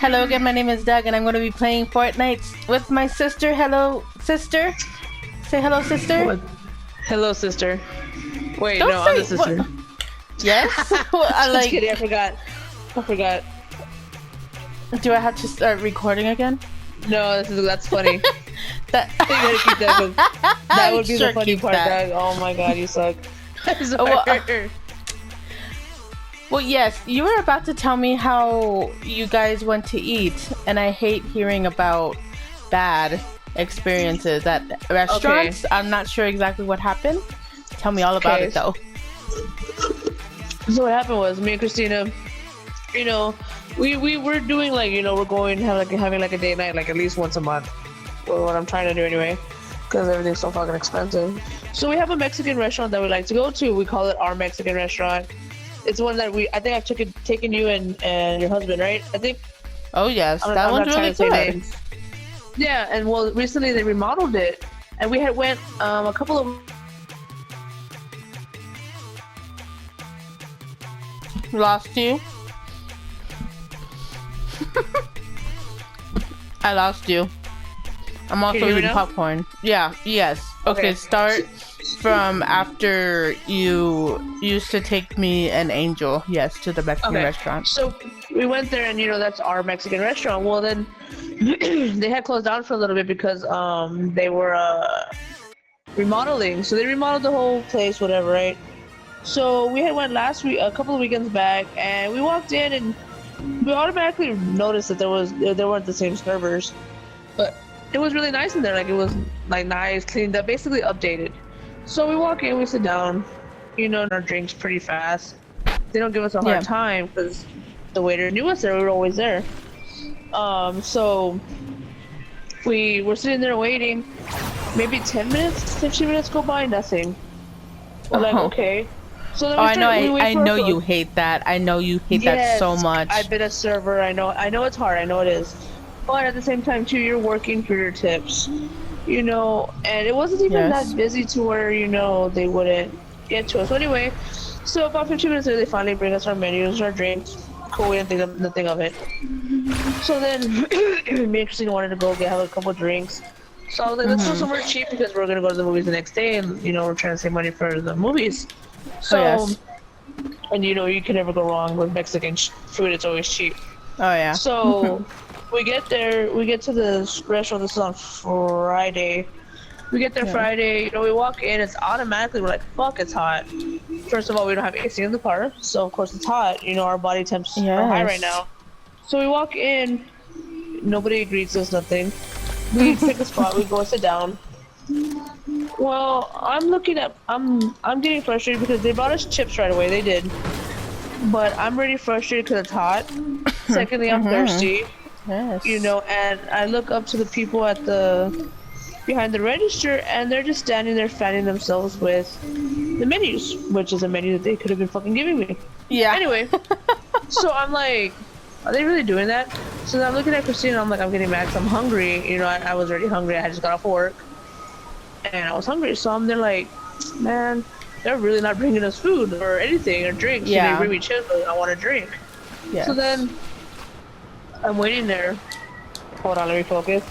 Hello again, my name is Doug, and I'm going to be playing Fortnite with my sister. Hello, sister. Say hello, sister. What? Hello, sister. Wait, Don't no, say, I'm the sister. what? Yes? Well, I Just like. kidding, I forgot. Do I have to start recording again? No, that's funny. That. You gotta keep that. 'Cause that would be Sure, the funny keep part, that. Doug. Oh my god, you suck. Well, yes, you were about to tell me how you guys went to eat, and I hate hearing about bad experiences at restaurants. Okay. I'm not sure exactly what happened. Tell me all about it, though. So what happened was, me and Christina, you know, we were doing like, you know, we're going having like a date night like at least once a month. Or what I'm trying to do anyway, because everything's so fucking expensive. So we have a Mexican restaurant that we like to go to. We call it our Mexican restaurant. It's one that I think I've taken you and your husband, right? I think. Oh yes, that one's really good. Yeah, and well, recently they remodeled it, and we had went a couple of. Lost you. I lost you. I'm also eating popcorn. Yeah, yes. Okay, start from after you used to take me and Angel, yes, to the Mexican restaurant. So we went there, and you know, that's our Mexican restaurant. Well, then they had closed down for a little bit because they were remodeling. So they remodeled the whole place, whatever, right? So we had went last week, a couple of weekends back, and we walked in and we automatically noticed that there weren't the same servers, but it was really nice in there. Like, it was like nice, cleaned up, basically updated. So we walk in, we sit down, you know, and our drinks pretty fast. They don't give us a hard time because the waiter knew us there. We were always there. So we were sitting there waiting. Maybe 10 minutes, 15 minutes go by, nothing. We're like, okay. So then I know you hate that. I know you hate that so much. I've been a server. I know it's hard. I know it is. But at the same time, too, you're working for your tips, you know, and it wasn't even that busy to where, you know, they wouldn't get to us. So anyway, so about 15 minutes later, they finally bring us our menus, our drinks. Cool, we didn't think of nothing of it. So then, me and Christina wanted to go have a couple drinks. So I was like, let's go somewhere cheap because we're going to go to the movies the next day, and, you know, we're trying to save money for the movies. So, and you know, you can never go wrong with Mexican food. It's always cheap. Oh, yeah. So we get there, we get to the restaurant. This is on Friday. We get there Friday, you know, we walk in, it's automatically, we're like, fuck, it's hot. First of all, we don't have AC in the car, so of course it's hot. You know, our body temps are high right now. So we walk in, nobody greets us, nothing. We pick a spot, we go sit down. Well, I'm getting frustrated because they brought us chips right away, they did. But I'm really frustrated because it's hot. Secondly, I'm thirsty. Yes. You know, and I look up to the people behind the register, and they're just standing there fanning themselves with the menus, which is a menu that they could have been fucking giving me. Yeah. Anyway, so I'm like, are they really doing that? So then I'm looking at Christina, I'm like, I'm getting mad because I'm hungry. You know, I was already hungry. I had just got off work, and I was hungry. So I'm there like, man, they're really not bringing us food or anything or drinks. Yeah. They bring me chips, but I want a drink. Yeah. So then I'm waiting there. Hold on, let me focus.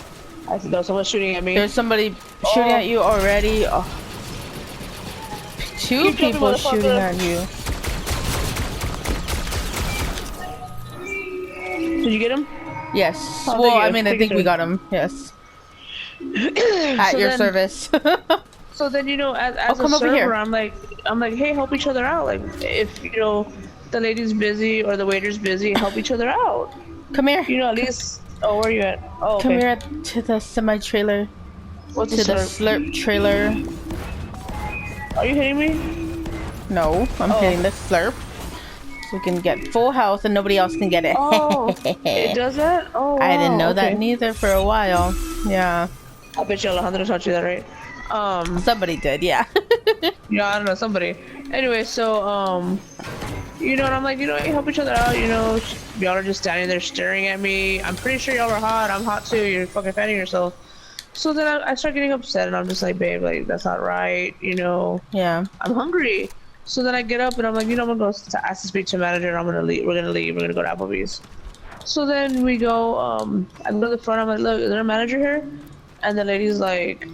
I see there's someone shooting at me. There's somebody shooting at you already. Oh. Two people shooting at you. Did you get him? Yes. Oh, well, I mean, I think we got him. Yes. At your service. So then, you know, as a server, I'm like, hey, help each other out. Like, if, you know, the lady's busy or the waiter's busy, help each other out. Come here. You know, at least. Oh, where are you at? Oh, okay. Come here to the semi-trailer. What's to the slurp trailer. Are you hitting me? No, I'm hitting the slurp. So we can get full health and nobody else can get it. Oh, it does that? Oh, wow. I didn't know that neither for a while. Yeah. I bet you Alejandro taught you that, right? Somebody did, yeah. Yeah, I don't know, somebody. Anyway, so, you know, and I'm like, you know, help each other out, you know, y'all are just standing there staring at me. I'm pretty sure y'all are hot. I'm hot too. You're fucking fanning yourself. So then I start getting upset, and I'm just like, babe, like, that's not right, you know. Yeah. I'm hungry. So then I get up, and I'm like, you know, I'm gonna go ask to speak to a manager, and I'm gonna leave. We're gonna leave. We're gonna go to Applebee's. So then we go, I go to the front, I'm like, look, is there a manager here? And the lady's like,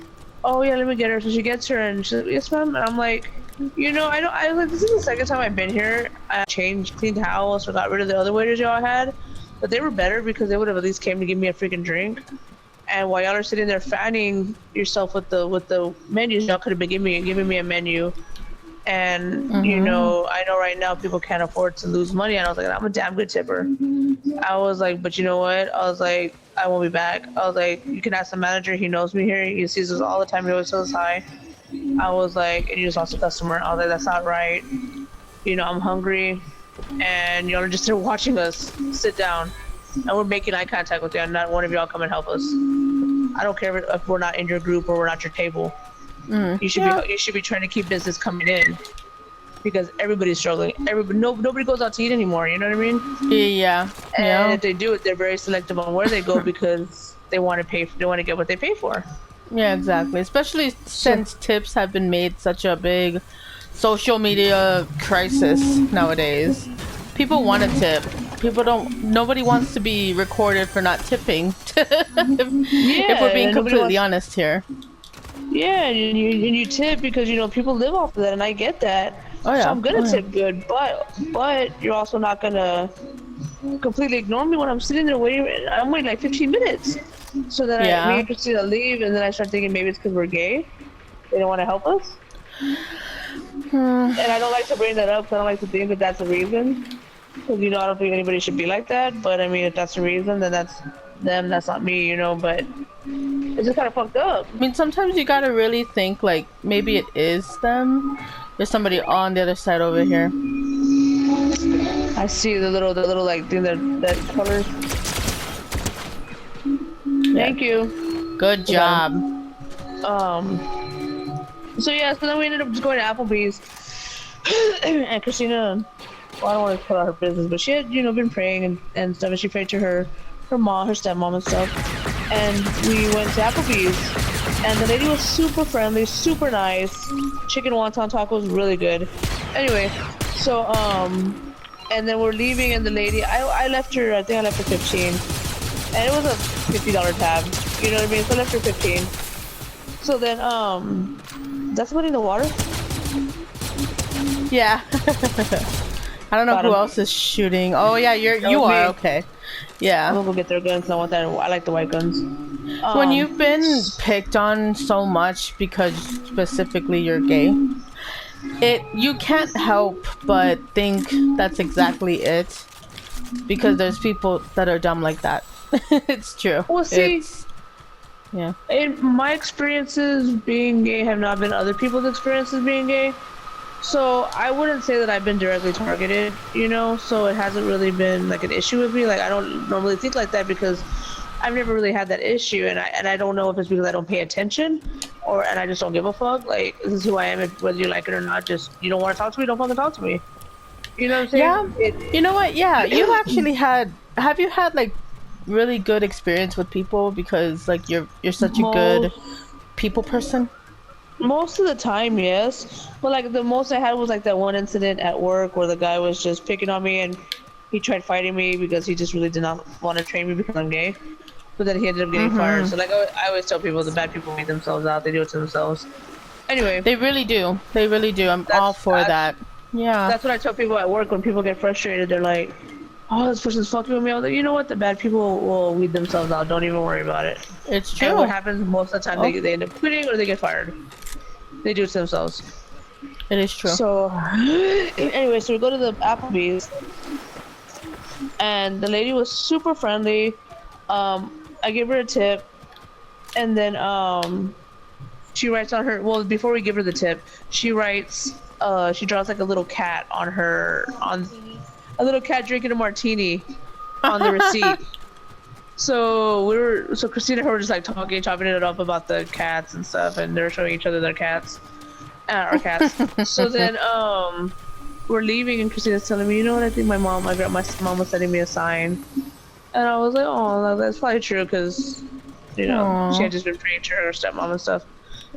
oh yeah, let me get her. So she gets her and she's like, yes ma'am. And I'm like, you know, I like, this is the second time I've been here. I changed, cleaned house, or got rid of the other waiters y'all had. But they were better because they would have at least came to give me a freaking drink. And while y'all are sitting there fanning yourself with the menus, y'all could have been giving me a menu. And you know, I know right now people can't afford to lose money. And I was like, I'm a damn good tipper. I was like, but you know what? I was like, I won't be back. I was like, you can ask the manager. He knows me here. He sees us all the time. He always says hi. I was like, and you just lost a customer. I was like, that's not right. You know, I'm hungry, and y'all are just there watching us sit down, and we're making eye contact with you, and not one of y'all come and help us. I don't care if we're not in your group or we're not your table. You should be trying to keep business coming in, because everybody's struggling. Nobody goes out to eat anymore. You know what I mean? Yeah. And if they do it, they're very selective on where they go because they want to pay. They want to get what they pay for. Yeah, exactly. Especially since tips have been made such a big social media crisis nowadays. People want to tip. Nobody wants to be recorded for not tipping. If we're being completely honest here. Yeah, and you tip because, you know, people live off of that, and I get that. Oh yeah. So I'm gonna tip good, but you're also not gonna completely ignore me when I'm sitting there waiting. I'm waiting like 15 minutes. So then me and Christina leave, and then I start thinking maybe it's because we're gay. They don't want to help us. And I don't like to bring that up because I don't like to think that that's the reason. Because, you know, I don't think anybody should be like that. But I mean, if that's the reason, then that's them. That's not me, you know. But it's just kind of fucked up. I mean, sometimes you gotta really think like maybe it is them. There's somebody on the other side over here. I see the little like thing that colors. Thank you. Good job. So yeah, so then we ended up just going to Applebee's, and Christina, well, I don't want to put out her business, but she had, you know, been praying and stuff, and she prayed to her mom, her stepmom and stuff, and we went to Applebee's, and the lady was super friendly, super nice. Chicken wonton taco was really good. Anyway, so and then we're leaving, and the lady, I left her, I think I left her 15. And it was a $50 tab, you know what I mean? So I left her 15. So then, that's somebody in the water? Yeah. I don't know who else is shooting. Oh yeah, you are, okay. Yeah. I'm gonna go get their guns. I want that. I like the white guns. When you've been picked on so much because specifically you're gay, you can't help but think that's exactly it. Because there's people that are dumb like that. It's true. Well, see, yeah. My experiences being gay have not been other people's experiences being gay. So I wouldn't say that I've been directly targeted, you know, so it hasn't really been like an issue with me. Like, I don't normally think like that because I've never really had that issue, and I don't know if it's because I don't pay attention and I just don't give a fuck. Like, this is who I am, whether you like it or not. Just, you don't want to talk to me, don't fucking talk to me. You know what I'm saying? Yeah. You know what? Yeah, you actually have you had like really good experience with people because like you're such a good people person? Most of the time, yes. But like the most I had was like that one incident at work where the guy was just picking on me and he tried fighting me because he just really did not want to train me because I'm gay. But then he ended up getting fired. So like I always tell people, the bad people make themselves out. They do it to themselves. Anyway. They really do. They really do. I'm all for that. Yeah. That's what I tell people at work when people get frustrated. They're like, oh, this person's fucking with me. I was like, you know what? The bad people will weed themselves out. Don't even worry about it. It's true. And what happens most of the time, they end up quitting or they get fired. They do it to themselves. It is true. So, anyway, so we go to the Applebee's, and the lady was super friendly. I gave her a tip, and then she writes on her. Well, before we give her the tip, she writes. She draws like a little cat on a little cat drinking a martini on the receipt. So Christina and her were just like chopping it up about the cats and stuff, and they're showing each other their cats, our cats. So then we're leaving, and Christina's telling me, you know what? I think my mom was sending me a sign, and I was like, oh, that's probably true because you know Aww. she had just been praying to her stepmom and stuff.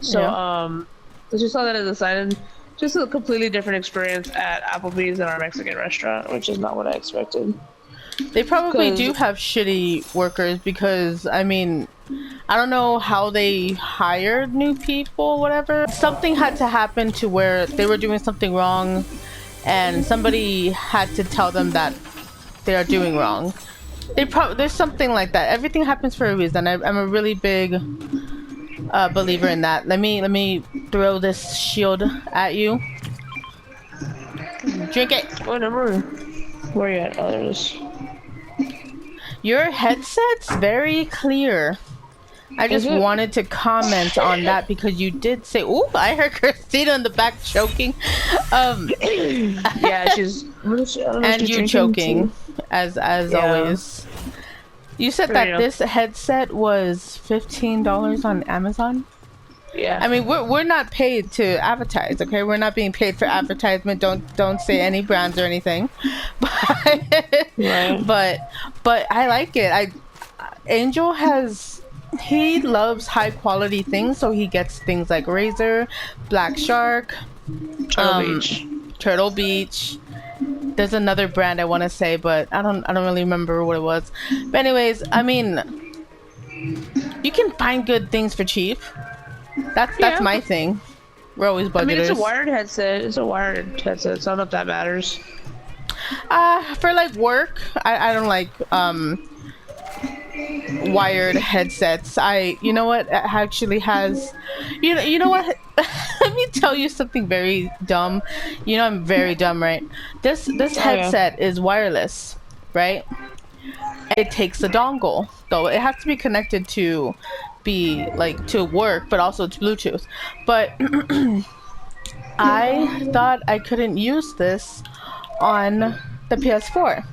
So so she saw that as a sign, and just a completely different experience at Applebee's in our Mexican restaurant, which is not what I expected. They probably do have shitty workers because, I mean, I don't know how they hired new people, whatever. Something had to happen to where they were doing something wrong and somebody had to tell them that they are doing wrong. There's something like that. Everything happens for a reason. I'm a really big believer in that. Let me throw this shield at you. Drink it. Whatever. Where you at? Oh, there it is. Your headset's very clear. I just wanted to comment on that because you did say, "Ooh, I heard Christina in the back choking." Yeah, she's. And you choking, as always. You said that this headset was $15 on Amazon. Yeah. I mean, we're not paid to advertise, okay? We're not being paid for advertisement. Don't say any brands or anything. But I like it. Angel he loves high quality things, so he gets things like Razer, Black Shark, Turtle Beach. There's another brand I want to say, but I don't really remember what it was. But anyways, I mean, you can find good things for cheap. That's my thing. We're always budgeters. I mean, it's a wired headset. So I don't know if that matters. For like work, I don't like wired headsets. You know what actually has, you know what? Let me tell you something very dumb. You know I'm very dumb, right? This headset is wireless, right? It takes a dongle, though it has to be connected to be like to work, but also it's Bluetooth. But I thought I couldn't use this on the PS4.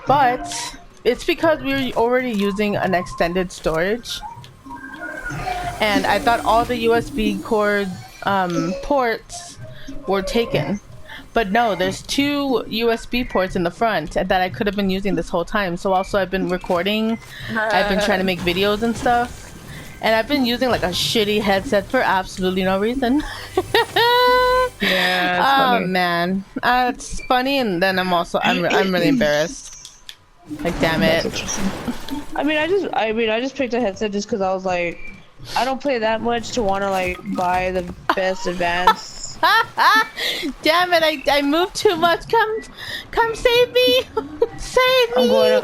But it's because we were already using an extended storage, and I thought all the USB cord ports were taken. But no, there's 2 USB ports in the front that I could have been using this whole time. So also I've been recording, I've been trying to make videos and stuff, and I've been using like a shitty headset for absolutely no reason. Yeah. Oh man, it's funny, and then I'm really embarrassed. Like, damn it. I mean, I just picked a headset just because I was like, I don't play that much to want to like buy the best advanced. Damn it! I moved too much. Come save me! Save me!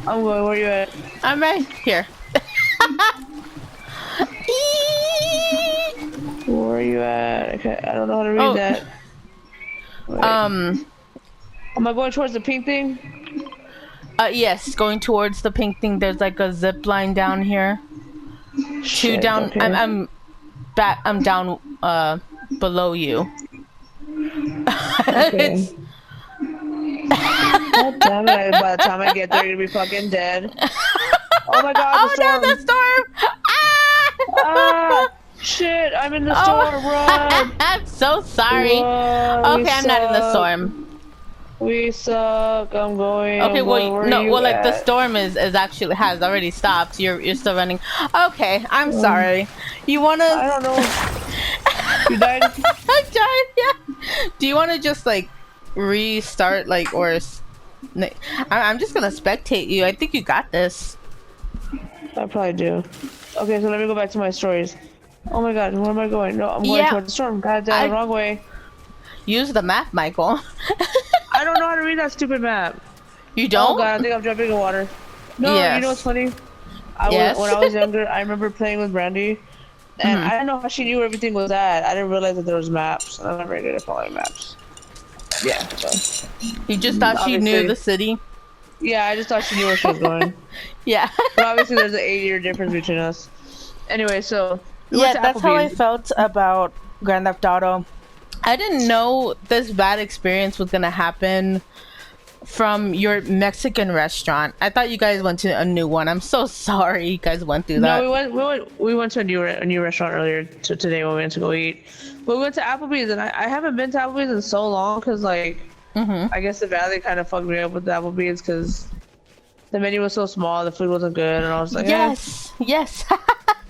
I'm going. Where you at? I'm right here. Where are you at? Okay, I don't know how to read that. Wait. Am I going towards the pink thing? Yes, going towards the pink thing. There's like a zip line down here. Shit, 2 down. Okay. I'm down. Below you. Okay. God damn it! By the time I get there, you're gonna be fucking dead. Oh my god! The storm. No, the storm! Ah! Shit! I'm in the storm. Run! I'm so sorry. Run, okay, I'm not in the storm. We suck. I'm going. Okay, like the storm is actually has already stopped. You're still running. Okay, I'm sorry. You wanna? I don't know. You died? I died, yeah. Do you want to just like restart, like, or I'm just gonna spectate you. I think you got this. I probably do. Okay, so let me go back to my stories. Oh my god, where am I going? No, I'm going towards the storm. God damn, the wrong way. Use the map, Michael. I don't know how to read that stupid map. You don't? Oh god, I think I'm jumping in water. No, you know what's funny? When I was younger, I remember playing with Brandy. And I didn't know how she knew where everything was at. I didn't realize that there was maps. I never did follow maps. Yeah, so. You just thought she knew the city? Yeah, I just thought she knew where she was going. Yeah. But obviously there's an 8-year difference between us. Anyway, so. Yeah, that's how I felt about Grand Theft Auto. I didn't know this bad experience was gonna happen from your Mexican restaurant. I thought you guys went to a new one. I'm so sorry you guys went through that. No, we went to a new restaurant earlier today when we went to go eat. But we went to Applebee's, and I haven't been to Applebee's in so long because like I guess the Valley kind of fucked me up with the Applebee's because the menu was so small, the food wasn't good, and I was like, yes.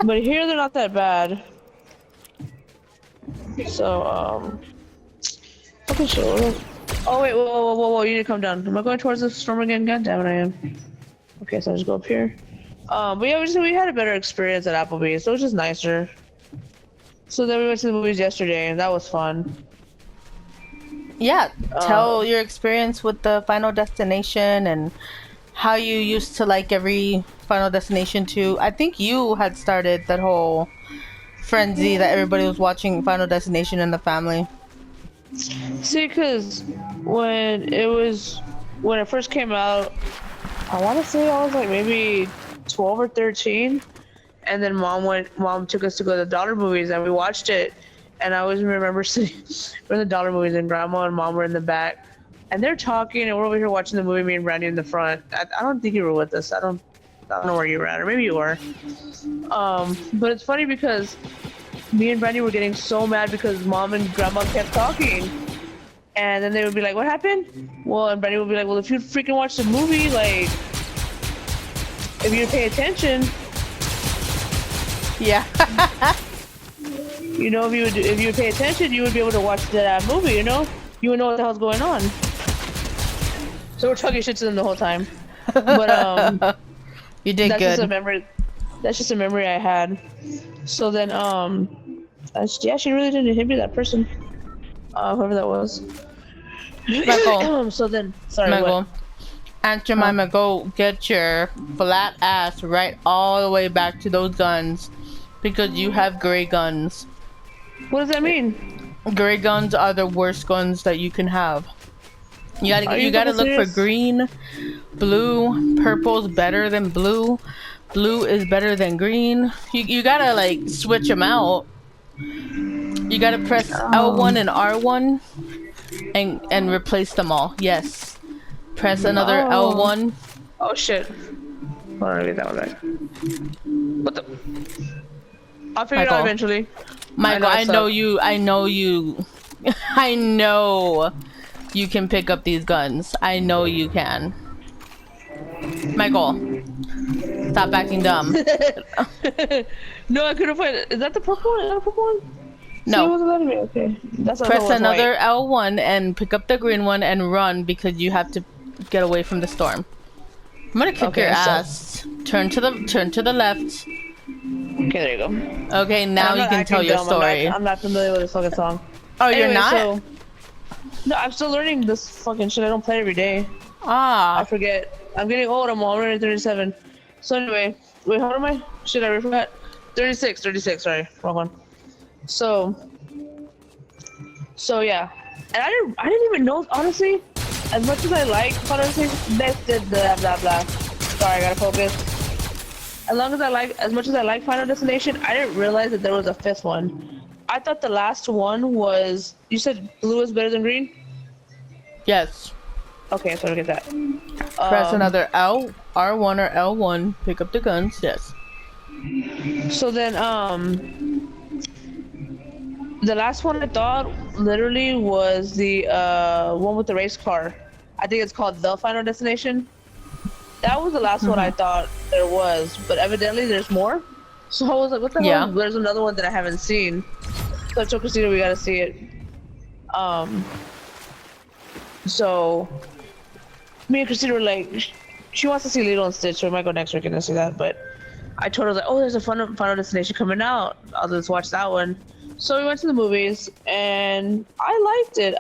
But here they're not that bad. So okay, sure. Oh wait, whoa! You need to come down. Am I going towards the storm again? God damn it, I am. Okay, so I'll just go up here. But yeah, we had a better experience at Applebee's, so it was just nicer. So then we went to the movies yesterday, and that was fun. Yeah, tell your experience with the Final Destination and how you used to like every Final Destination too. I think you had started that whole frenzy that everybody was watching Final Destination in the family. See, because when it first came out, I want to say I was like maybe 12 or 13, and then mom took us to go to the dollar movies, and we watched it. And I always remember sitting in the dollar movies, and grandma and mom were in the back, and they're talking, and we're over here watching the movie, me and Brandy in the front. I don't think you were with us. I don't know where you were at, or maybe you were. But it's funny because me and Brandy were getting so mad because mom and grandma kept talking. And then they would be like, what happened? Well, and Brandy would be like, well, if you freaking watch the movie, like, if you pay attention. Yeah. You know, if you would pay attention, you would be able to watch that movie, you know? You would know what the hell's going on. So we're talking shit to them the whole time. But, you did that's good. That's just a memory I had. So then, yeah, she really didn't hit me, that person. Whoever that was. Michael. So then, sorry, Michael. what? Aunt Jemima, go get your flat ass right all the way back to those guns. Because you have gray guns. What does that mean? Gray guns are the worst guns that you can have. You gotta look for green, blue, purple's better than blue. Blue is better than green. You gotta like switch them out. You gotta press L1 and R1 and replace them all. Yes. Press another L1. Oh shit. Hold on, let me get that one back. What the? I'll figure it out eventually. Michael, I know you. I know you can pick up these guns. I know you can. Michael, stop acting dumb. No, I couldn't find it. Is that the purple one? Is that the purple one? No. See, it wasn't letting me. Okay. That's Press another L1 and pick up the green one and run because you have to get away from the storm. I'm gonna kick your ass. Turn to the left. Okay, there you go. Okay, now you can tell your story. I'm not familiar with this fucking song. Oh, anyway, you're not? No, I'm still learning this fucking shit. I don't play every day. Ah. I forget. I'm getting old. I'm already 37. So anyway, wait, how old am I? Shit, I forgot. 36, sorry. Wrong one. So yeah. And I didn't even know, honestly, as much as I like Final Destination, did blah blah blah. Sorry, I gotta focus. As much as I like Final Destination, I didn't realize that there was a fifth one. I thought the last one was, you said blue is better than green? Yes. Okay, so I get that. Press another R1 or L1, pick up the guns, yes. So then, the last one I thought literally was the one with the race car. I think it's called The Final Destination. That was the last one I thought there was, but evidently there's more. So I was like, what the hell? There's another one that I haven't seen. So I told Christina we gotta see it. So me and Christina were like, she wants to see Lilo and Stitch, so we might go next weekend and see that. But I told her like, oh, there's a Final Destination coming out. I'll just watch that one. So we went to the movies, and I liked it.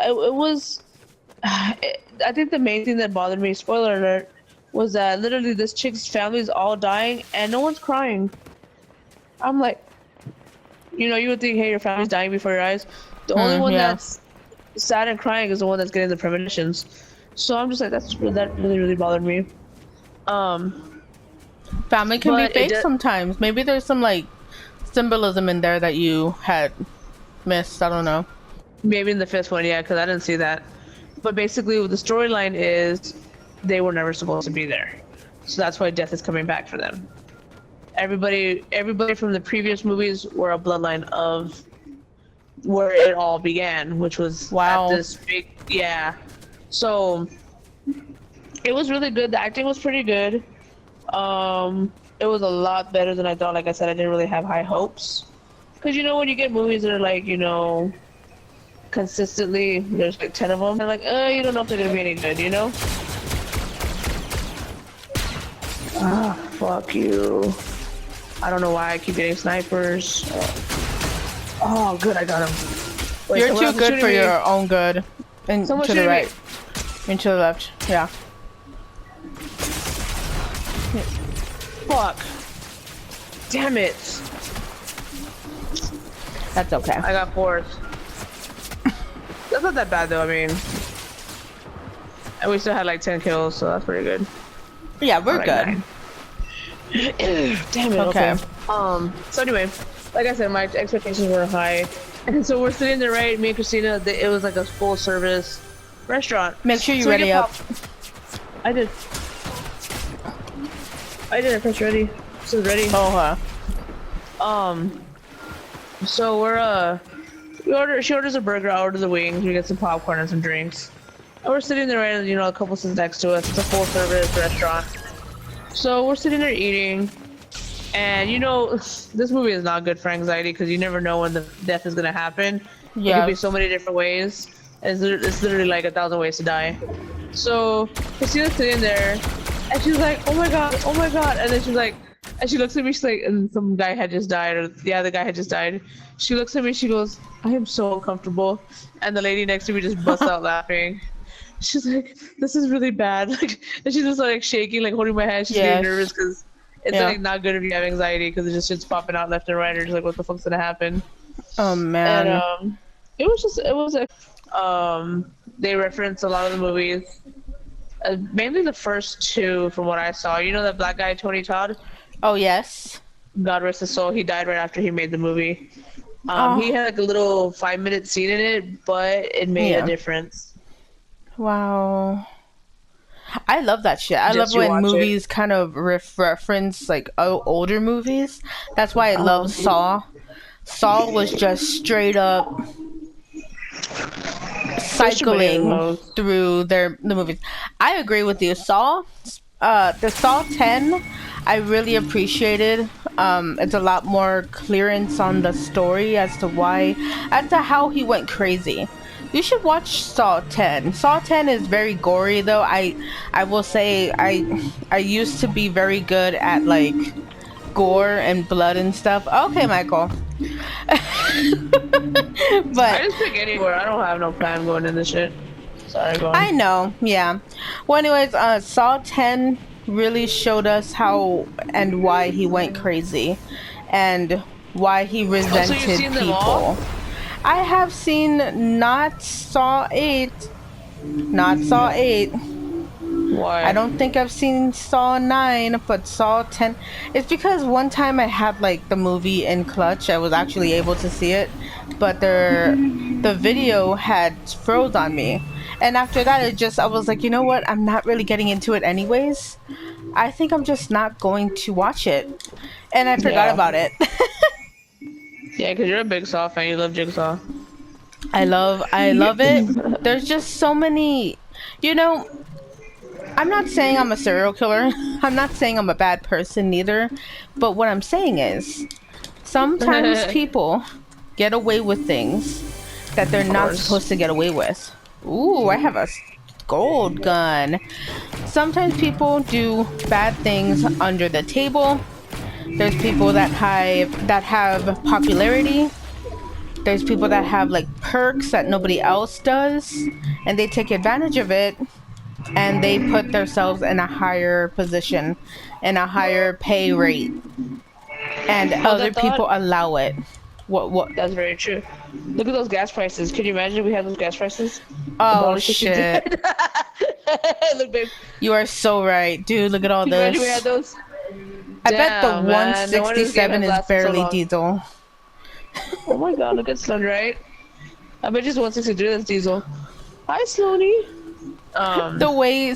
I think the main thing that bothered me, spoiler alert, was that literally this chick's family is all dying and no one's crying. I'm like, you know, you would think, hey, your family's dying before your eyes. The only one that's sad and crying is the one that's getting the premonitions. So I'm just like, that really bothered me. Family can be fake sometimes. Maybe there's some like symbolism in there that you had missed. I don't know. Maybe in the fifth one, yeah, because I didn't see that. But basically, the storyline is they were never supposed to be there, so that's why death is coming back for them. Everybody from the previous movies were a bloodline of where it all began, which was at this big, So it was really good. The acting was pretty good. It was a lot better than I thought. Like I said, I didn't really have high hopes, because you know when you get movies that are like, you know, consistently there's like 10 of them. And like, you don't know if they're gonna be any good, you know? Ah, fuck you. I don't know why I keep getting snipers. Oh, good, I got him. Wait, You're too good for your own good. And to the right. And to the left. Yeah. Fuck. Damn it. That's okay. I got fourth. That's not that bad though, I mean. And we still had like 10 kills, so that's pretty good. Yeah, we're good. Damn it, okay. So anyway, like I said, my expectations were high. And so we're sitting there, right? Me and Christina, it was like a full service restaurant. Make sure you ready up. I did. I pressed ready. So ready. Oh, So she orders a burger, I order the wings, we get some popcorn and some drinks. And we're sitting there, right, you know, a couple sits next to us. It's a full service restaurant. So we're sitting there eating, and you know, this movie is not good for anxiety because you never know when the death is gonna happen. Yeah. It could be so many different ways. It's literally like 1,000 ways to die. So Christina's sitting there, and she's like, oh my god, and then she's like, and she looks at me, she's like, and some guy had just died, or yeah, the guy had just died. She looks at me, she goes, I am so uncomfortable, and the lady next to me just busts out laughing. She's like, this is really bad, like, and she's just like shaking, like holding my hand. She's getting nervous because it's like not good if you have anxiety because it just shit's popping out left and right. Or just like, what the fuck's gonna happen? Oh man. And they reference a lot of the movies, mainly the first two from what I saw. You know that black guy Tony Todd? Oh yes. God rest his soul. He died right after he made the movie. He had like a little 5-minute scene in it, but it made a difference. Wow. I love that shit. I love when movies kind of reference like older movies. That's why I love Saw. Saw was just straight up cycling through the movies. I agree with you. Saw, the Saw 10, I really appreciated. It's a lot more clearance on the story as to how he went crazy. You should watch Saw 10. Saw 10 is very gory though. I will say I used to be very good at like gore and blood and stuff. Okay, Michael. But I just pick anywhere. I don't have no plan going in this shit. Sorry, go on. I know, yeah. Well, anyways, Saw 10 really showed us how and why he went crazy and why he resented people. I have seen not Saw 8. Not Saw 8. Why? I don't think I've seen Saw 9, but Saw 10. It's because one time I had like the movie in clutch. I was actually able to see it, but the video had froze on me. And after that, I was like, you know what? I'm not really getting into it anyways. I think I'm just not going to watch it. And I forgot about it. Yeah, because you're a big Saw fan. You love Jigsaw. I love it. There's just so many, you know, I'm not saying I'm a serial killer. I'm not saying I'm a bad person neither. But what I'm saying is, sometimes people get away with things that they're not supposed to get away with. Ooh, I have a gold gun. Sometimes people do bad things under the table. There's people that have popularity. There's people that have like perks that nobody else does, and they take advantage of it, and they put themselves in a higher position, in a higher pay rate, and other people allow it. What? That's very true. Look at those gas prices. Could you imagine if we had those gas prices? Oh shit! Look, babe. You are so right, dude. Look at all this. Imagine we had those. I bet the 167 is barely diesel. Oh my god, look at Sloan, right? I bet just 163 that's diesel. Hi, Sloanie. The way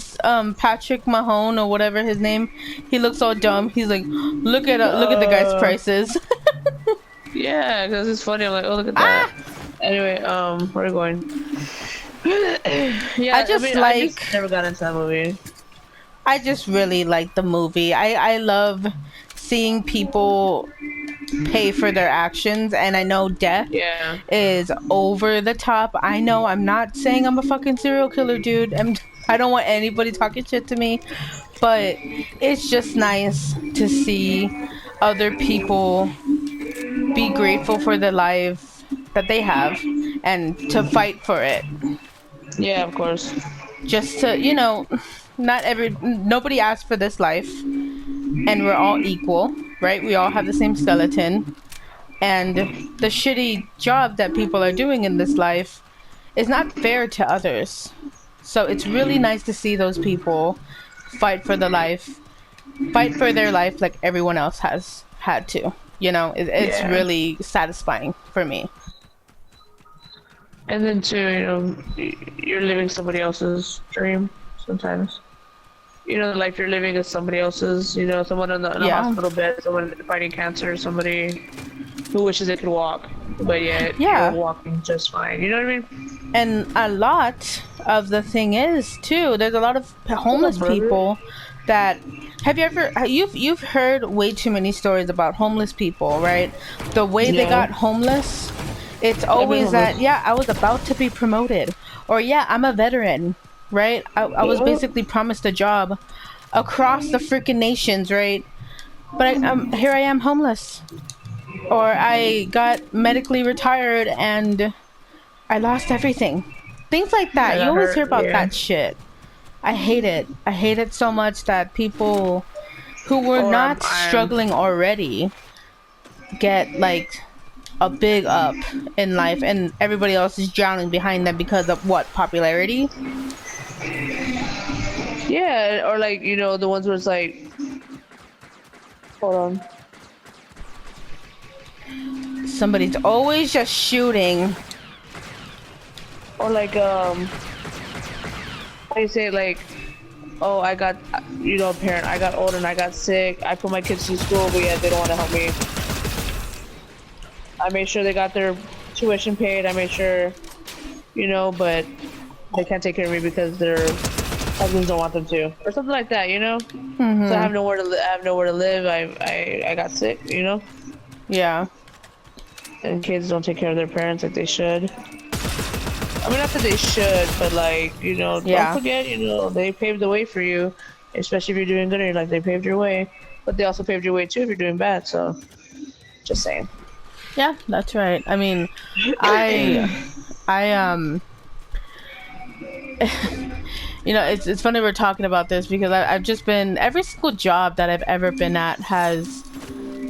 Patrick Mahone or whatever his name, he looks all dumb. He's like, look at the guy's prices. Yeah, because it's funny. I'm like, oh, look at that. Anyway, where are we going? Yeah, I just never got into that movie. I just really like the movie. I love seeing people pay for their actions. And I know death Yeah. is over the top. I know I'm not saying I'm a fucking serial killer, dude. I don't want anybody talking shit to me, but it's just nice to see other people be grateful for the life that they have and to fight for it. Yeah, of course. Just to, nobody asked for this life, and we're all equal, right? We all have the same skeleton, and the shitty job that people are doing in this life is not fair to others. So it's really nice to see those people fight for fight for their life like everyone else has had to. It's Yeah. really satisfying for me. And then too, you're living somebody else's dream sometimes. The life you're living is somebody else's. Someone in a Yeah. hospital bed, someone fighting cancer, somebody who wishes they could walk, but yet Yeah. you're walking just fine. You know what I mean? And a lot of the thing is too, there's a lot of homeless people that you've heard way too many stories about homeless people, right? The way they Yeah. got homeless, it's always that, yeah, I was about to be promoted, or yeah, I'm a veteran, right? I was basically promised a job across the freaking nations, right? But here I am homeless, or I got medically retired and I lost everything. Things like that. You always hear about that shit. I hate it. I hate it so much that people who were Or not struggling already get like a big up in life, and everybody else is drowning behind them because of what? Popularity? Yeah, or like, the ones where it's like, hold on. Somebody's always just shooting. Or like, they say like, oh, I got, parent, I got old and I got sick. I put my kids through school, but yet they don't want to help me. I made sure they got their tuition paid. I made sure, but they can't take care of me because their husbands don't want them to, or something like that. Mm-hmm. So I have nowhere to I have nowhere to live. I got sick. Yeah. And kids don't take care of their parents like they should. I mean, not that they should, but like, don't forget, they paved the way for you, especially if you're doing good in your life. They paved your way, but they also paved your way too if you're doing bad. So, just saying. Yeah, that's right. I mean, it's funny we're talking about this because I've just been, every single job that I've ever been at has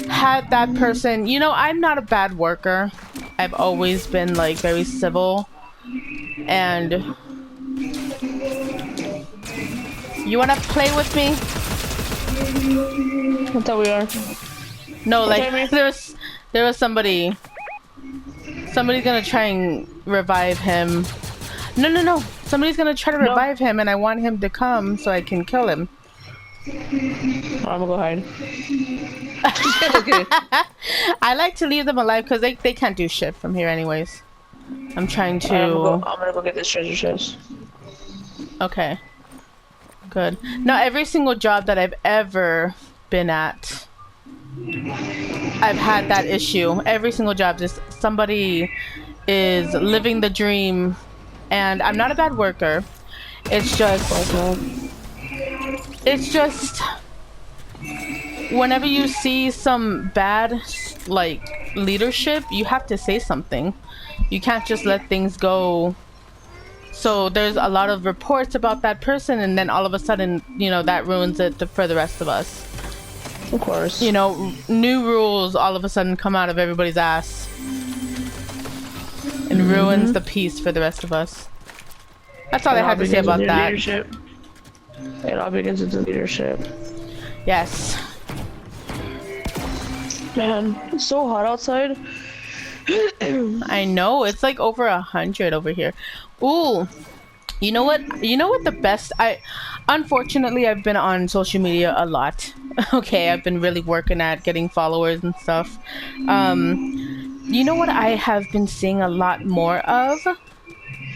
had that person. I'm not a bad worker. I've always been like very civil. And you wanna play with me? I thought we are. No, like there was somebody's gonna try and revive him. No. Somebody's gonna try to revive him, and I want him to come so I can kill him. I'm gonna go hide. I like to leave them alive because they can't do shit from here anyways. I'm trying to... I'm gonna go get this treasure chest. Okay. Good. Now, every single job that I've ever been at, I've had that issue. Every single job, just somebody is living the dream, and I'm not a bad worker. It's just whenever you see some bad, like, leadership, you have to say something. You can't just let things go. So there's a lot of reports about that person, and then all of a sudden, that ruins it for the rest of us. Of course. New rules all of a sudden come out of everybody's ass and ruins the peace for the rest of us. That's all I have to say about that. Leadership. It all begins with the leadership. Yes. Man, it's so hot outside. I know, it's like over 100 over here. Ooh, you know what the best, unfortunately I've been on social media a lot. Okay, I've been really working at getting followers and stuff. You know what I have been seeing a lot more of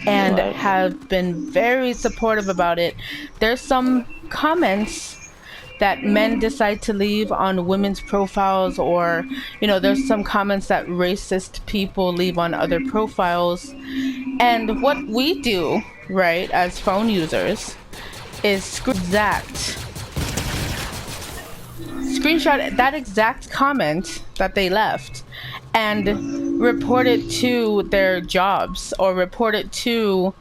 and have been very supportive about it? There's some comments that men decide to leave on women's profiles, or there's some comments that racist people leave on other profiles. And what we do, right, as phone users is screenshot that exact comment that they left and report it to their jobs or report it to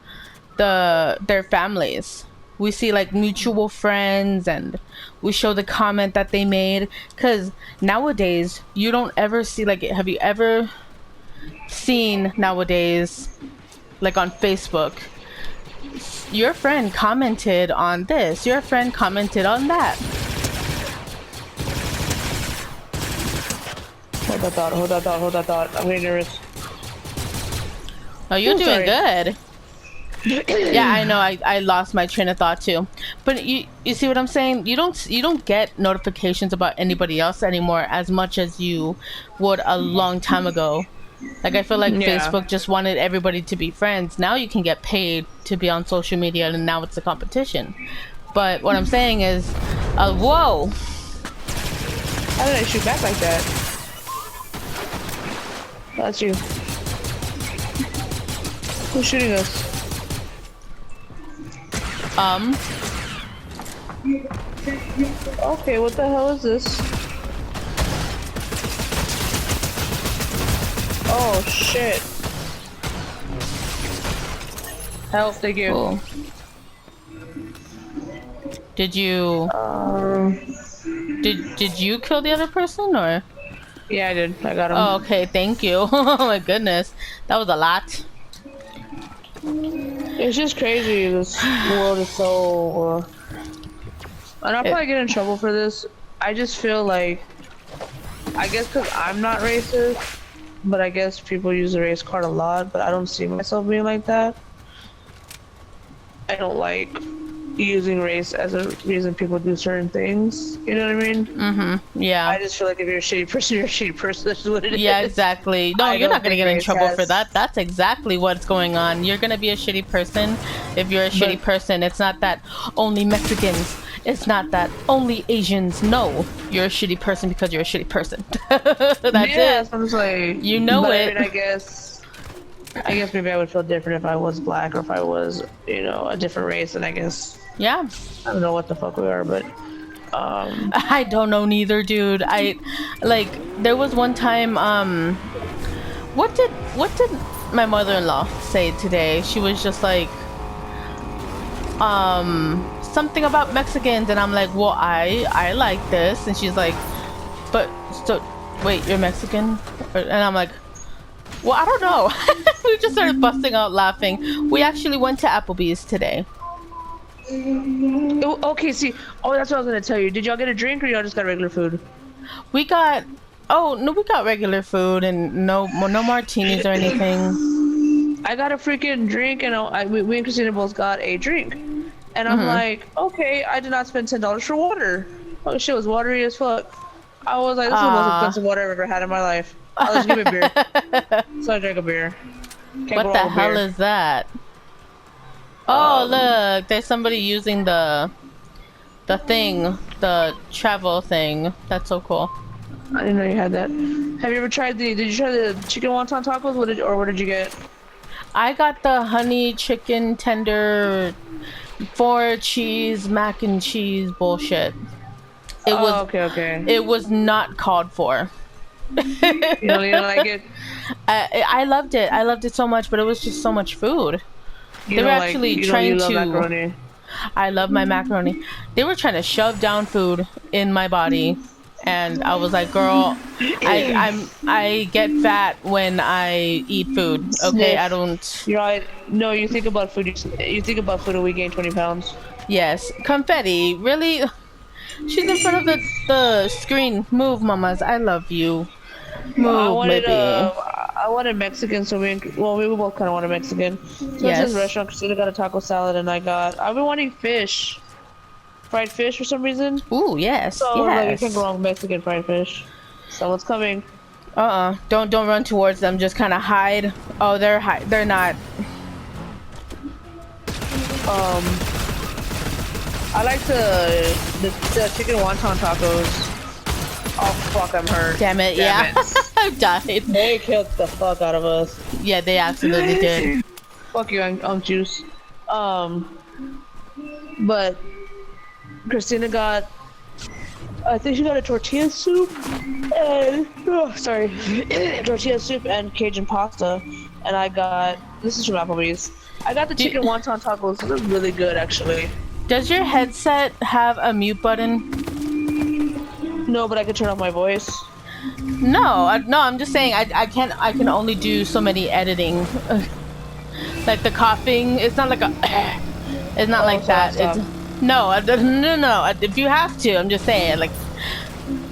their families. We see like mutual friends and we show the comment that they made, because nowadays you don't ever see, like, have you ever seen nowadays, like on Facebook, your friend commented on this, your friend commented on that? Hold that thought. I'm getting nervous. Oh, you're doing good. Yeah, I know. I lost my train of thought too. But you see what I'm saying? You don't get notifications about anybody else anymore as much as you would a long time ago. Like, I feel like Facebook just wanted everybody to be friends. Now you can get paid to be on social media, and now it's a competition. But what I'm saying is, whoa! How did I shoot back like that? That's you. Who's shooting us? Okay, what the hell is this? Oh shit. Help, thank you. Cool. Did you did you kill the other person, or? Yeah, I did. I got him. Oh, okay, thank you. Oh my goodness. That was a lot. It's just crazy. This world is so and I'll probably get in trouble for this. I just feel like, I guess because I'm not racist, but I guess people use the race card a lot, but I don't see myself being like that. I don't like using race as a reason people do certain things. You know what I mean? Mm-hmm. Yeah. I just feel like if you're a shitty person, you're a shitty person. That's what it is. Yeah, exactly. No, you're not gonna get in trouble for that. That's exactly what's going on. You're gonna be a shitty person if you're a shitty person. It's not that only Mexicans. It's not that only Asians. No, you're a shitty person because you're a shitty person. That's it. I'm just like, you know it. I mean, I guess maybe I would feel different if I was black, or if I was, a different race, and I guess. Yeah. I don't know what the fuck we are, but I don't know neither, dude. There was one time, what did my mother-in-law say today? She was just like, something about Mexicans, and I'm like, well, I like this, and she's like, but so wait, you're Mexican? And I'm like, well, I don't know. We just started busting out laughing. We actually went to Applebee's today. Okay, see, that's what I was gonna tell you. Did y'all get a drink, or y'all just got regular food? We got regular food and no martinis or anything. I got a freaking drink, and we and Christina both got a drink, and I'm like, okay, I did not spend $10 for water. Oh shit, it was watery as fuck. I was like, this is the most expensive water I've ever had in my life. Oh, let's give me a beer. So I drank a beer. What the hell is that? Oh, look, there's somebody using the thing, the travel thing. That's so cool. I didn't know you had that. Have you ever tried did you try the chicken wonton tacos? What did you get? I got the honey chicken tender 4 cheese mac and cheese bullshit. It was okay. It was not called for. You don't like it? I loved it. I loved it so much, but it was just so much food. They were actually trying to. Macaroni. I love my macaroni. They were trying to shove down food in my body, and I was like, "Girl, I get fat when I eat food. Okay, I don't." You're right. No, you think about food. You think about food, and we gain 20 pounds. Yes, confetti. Really? She's in front of the screen. Move, mamas. I love you. Move, baby. I wanted Mexican, so we both kind of wanted Mexican. So yes. At this restaurant, Christina got a taco salad, and I've been wanting fish. Fried fish for some reason. Ooh, yes. So yes. You can't go wrong with Mexican fried fish. Someone's coming. Don't run towards them. Just kind of hide. Oh, they're not. I like the chicken wonton tacos. Oh fuck, I'm hurt. Damn it, Damn yeah. I've died. They killed the fuck out of us. Yeah, they absolutely did. Fuck you, Juice. But Christina got, I think she got a tortilla soup and, tortilla soup and Cajun pasta. And I got, this is from Applebee's. I got the chicken wonton tacos. They're really good, actually. Does your headset have a mute button? No, but I can turn off my voice. No, no. I'm just saying I can't. I can only do so many editing. Like the coughing. It's not like a. It's not like that. Stop. It's no. No. If you have to, I'm just saying. Like,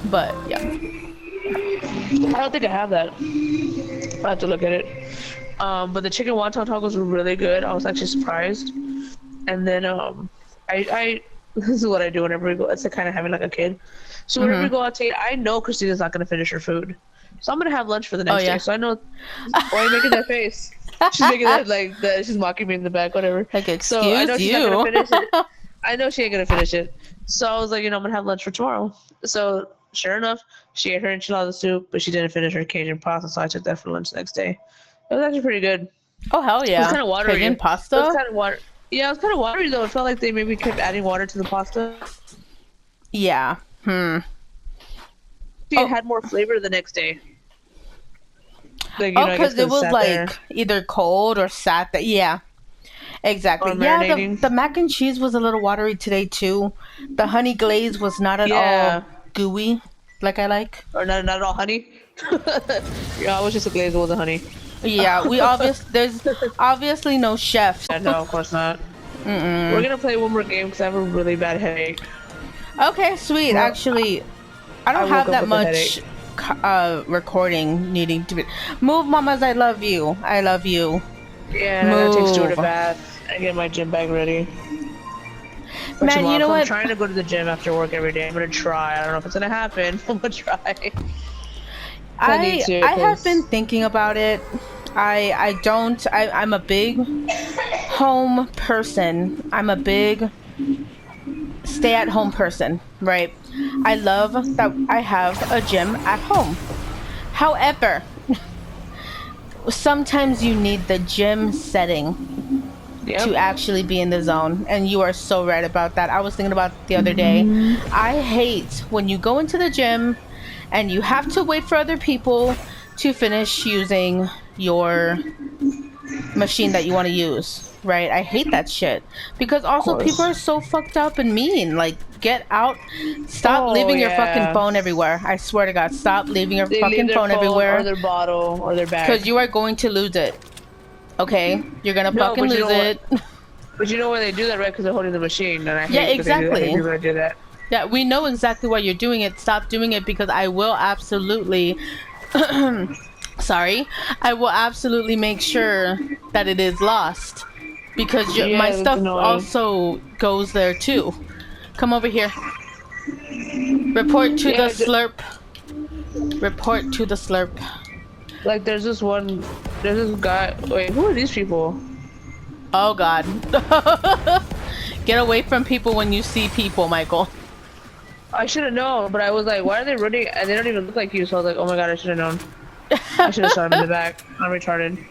but yeah. I don't think I have that. I have to look at it. But the chicken wonton tacos were really good. I was actually surprised. And then I this is what I do whenever we go. It's like kind of having like a kid. So whenever we go out to eat, I know Christina's not gonna finish her food, so I'm gonna have lunch for the next day. So I know. Why are you making that face? She's making that like that. She's mocking me in the back, whatever. Like, excuse so I know she's not gonna finish you. it. I know she ain't gonna finish it. So I was like, I'm gonna have lunch for tomorrow. So sure enough, she ate her enchilada soup, but she didn't finish her Cajun pasta. So I took that for lunch the next day. It was actually pretty good. Oh hell yeah! It was kind of watery. Cajun pasta. It was kind of water. Yeah, it was kind of watery though. It felt like they maybe kept adding water to the pasta. Yeah. It had more flavor the next day. Like, because it was like there. either cold or sat there. Yeah, exactly. Yeah, the mac and cheese was a little watery today too. The honey glaze was not at all gooey, like I like. Or not at all honey. Yeah, I was just a glaze with the honey. Yeah, there's obviously no chef. Yeah, no, of course not. We're gonna play one more game because I have a really bad headache. Okay, sweet. Well, actually, I don't have that much recording needing to be. Move, mamas. I love you. I love you. Yeah, and I'm gonna take Stuart a bath and get my gym bag ready. Man, you know what? I'm trying to go to the gym after work every day. I'm gonna try. I don't know if it's gonna happen. I'm gonna try. I have been thinking about it. I'm a big home person. I'm a big stay-at-home person, right? I love that I have a gym at home. However, sometimes you need the gym setting to actually be in the zone, and you are so right about that. I was thinking about it the other day. I hate when you go into the gym and you have to wait for other people to finish using your machine that you want to use, right? I hate that shit because also people are so fucked up and mean. Like, get out, stop leaving your fucking phone everywhere. I swear to God, stop leaving your fucking phone everywhere, or their bottle or their bag, because you are going to lose it. Okay, you're gonna fucking lose it. But you know why they do that, right? Because they're holding the machine, and I hate exactly. People that do that. Yeah, we know exactly why you're doing it. Stop doing it, because I will absolutely sorry, I will absolutely make sure that it is lost, because my stuff also goes there too. Come over here. Report to the slurp. Report to the slurp. Like, there's this guy. Wait, who are these people? Oh God. Get away from people when you see people, Michael. I should have known, but I was like, why are they running? And they don't even look like you, so I was like, oh my God, I should have known. I should have shot him in the back. I'm retarded.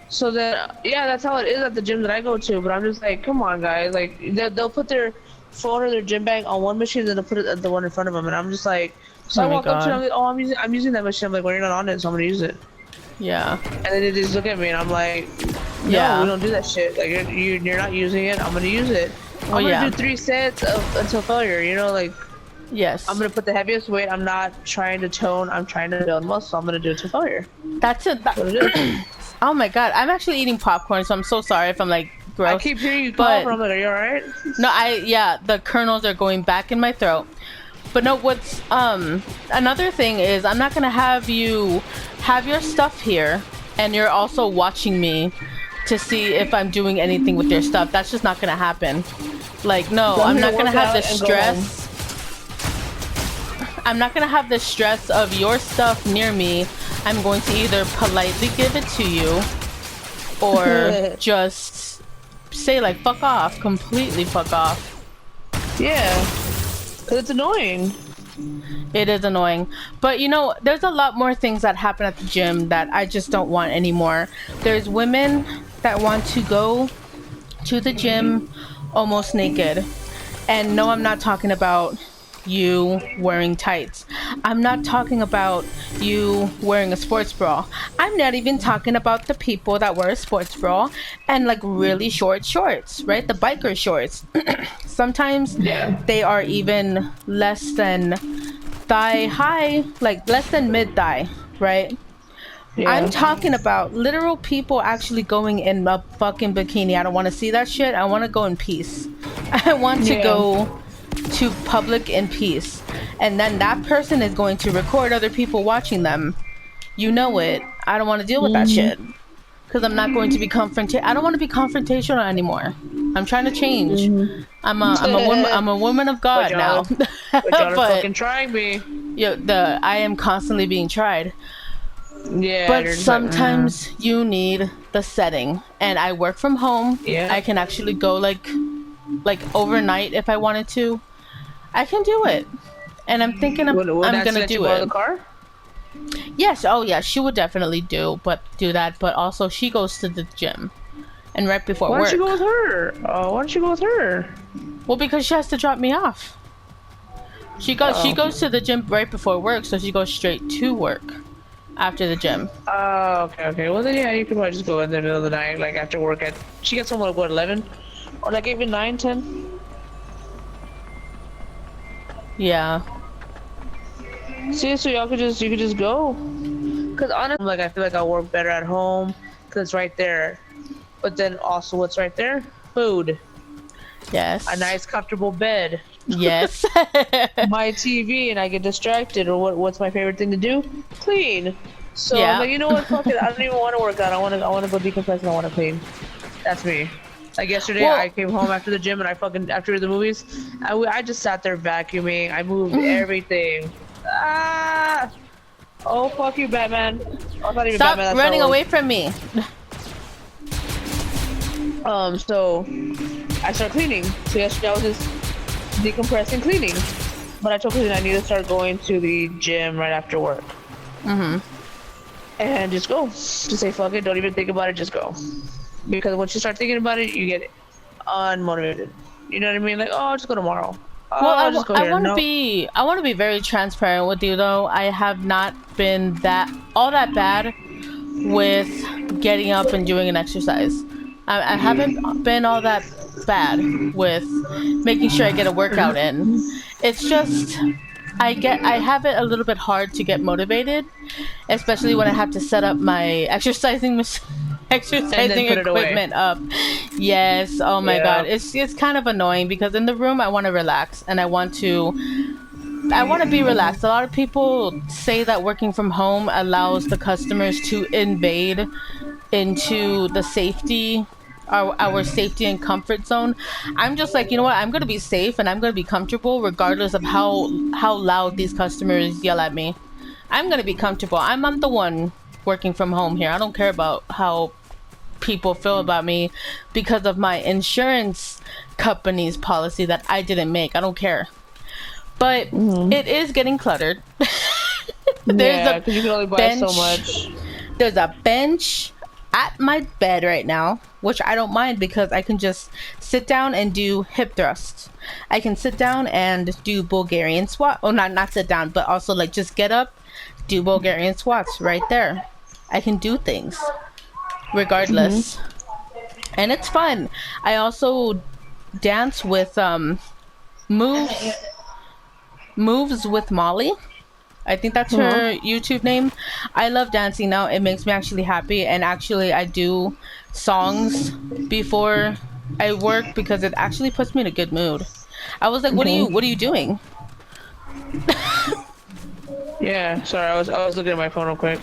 So then, yeah, that's how it is at the gym that I go to, but I'm just like, come on, guys. Like, they'll put their phone or their gym bag on one machine, then they'll put it at the one in front of them, and I'm just like, so I walk up to them, I'm like, oh, I'm using that machine. I'm like, well, you're not on it, so I'm gonna use it. Yeah. And then they just look at me, and I'm like, no, we don't do that shit. Like, you're not using it. I'm gonna use it. I'm gonna do 3 sets until failure. You know, like. Yes. I'm gonna put the heaviest weight. I'm not trying to tone. I'm trying to build muscle. I'm gonna do it to failure. That's it. Oh my God, I'm actually eating popcorn, so I'm so sorry if I'm like gross. I keep hearing you cough, I'm like, are you alright? No, the kernels are going back in my throat. But no, what's another thing is, I'm not gonna have you have your stuff here and you're also watching me to see if I'm doing anything with your stuff. That's just not gonna happen. Like, no, I'm not gonna have the stress. I'm not gonna have the stress of your stuff near me. I'm going to either politely give it to you or just say like, fuck off, completely fuck off. Yeah, because it's annoying. It is annoying. But you know, there's a lot more things that happen at the gym that I just don't want anymore. There's women that want to go to the gym almost naked. And no, I'm not talking about you wearing tights. I'm not talking about you wearing a sports bra. I'm not even talking about the people that wear a sports bra and like really short shorts, right? The biker shorts. Sometimes Yeah. they are even less than thigh high, like less than mid thigh, right? I'm Yeah. talking about literal people actually going in a fucking bikini. I don't want to see that shit. I want to go in peace. I want to Yeah. go to public in peace. And then that person is going to record other people watching them. You know it. I don't want to deal with that shit. Because I'm not going to be I don't want to be confrontational anymore. I'm trying to change. I'm a woman of But God y'all, now. but y'all are But fucking trying me. I am constantly being tried. Yeah. But You're just like, sometimes you need the setting, and I work from home. Yeah. I can actually go like overnight if I wanted to. I can do it, and I'm thinking Would I'm Nancy gonna let you do borrow it. the car? Yes, oh yeah, she would definitely do that. But also, she goes to the gym, and right before Why don't you work. go with her? Oh, why don't you go with her? Well, because she has to drop me off. She goes to the gym right before work, so she goes straight to work after the gym. Oh, okay. Well, then, yeah, you could probably just go in the middle of the night, like after work she gets home like, what, 11? Or like even 9, 10? Yeah. See, so you could just go. Cause honestly, like I feel like I work better at home, cause it's right there. But then also, what's right there? Food, Yes. a nice comfortable bed, Yes. my TV, and I get distracted. Or what's my favorite thing to do? Clean. So I'm Yeah. like, you know what? Fuck it. I don't even want to work out. I want to go decompress and I want to clean. That's me. Like yesterday, Well- I came home after the gym and after the movies, I just sat there vacuuming. I moved everything. Ah! Oh, fuck you, Batman. Oh, not even Stop Batman, that's running how it away from me. was. So I started cleaning. So yesterday I was just decompressing, cleaning. But I told Cleveland I need to start going to the gym right after work. And just go. Just say fuck it, don't even think about it, just go. Because once you start thinking about it, you get unmotivated. You know what I mean? Like, oh, I'll just go tomorrow. Oh, Well, I'll just go I here. want to No. be very transparent with you though. I have not been all that bad with getting up and doing an exercise. I haven't been all that bad with making sure I get a workout in. It's just I have it a little bit hard to get motivated, especially when I have to set up my exercising put it away. equipment up. Yes, oh my Yeah. god. It's kind of annoying because in the room I want to relax and I want to be relaxed. A lot of people say that working from home allows the customers to invade into the safety our safety and comfort zone. I'm just like, you know what? I'm gonna be safe and I'm gonna be comfortable regardless of how loud these customers yell at me. I'm gonna be comfortable. I'm the one working from home here. I don't care about how people feel about me because of my insurance company's policy that I didn't make. I don't care. But it is getting cluttered. Yeah, because you can only buy so much. There's a bench at my bed right now, which I don't mind because I can just sit down and do hip thrusts. I can sit down and do Bulgarian squat. Oh, not sit down, but also like just get up, do Bulgarian squats right there. I can do things regardless. And it's fun. I also dance with moves with Molly. I think that's her YouTube name. I love dancing now. It makes me actually happy, and actually I do songs before I work because it actually puts me in a good mood. I was like, what are you doing? Yeah, sorry, I was looking at my phone real quick.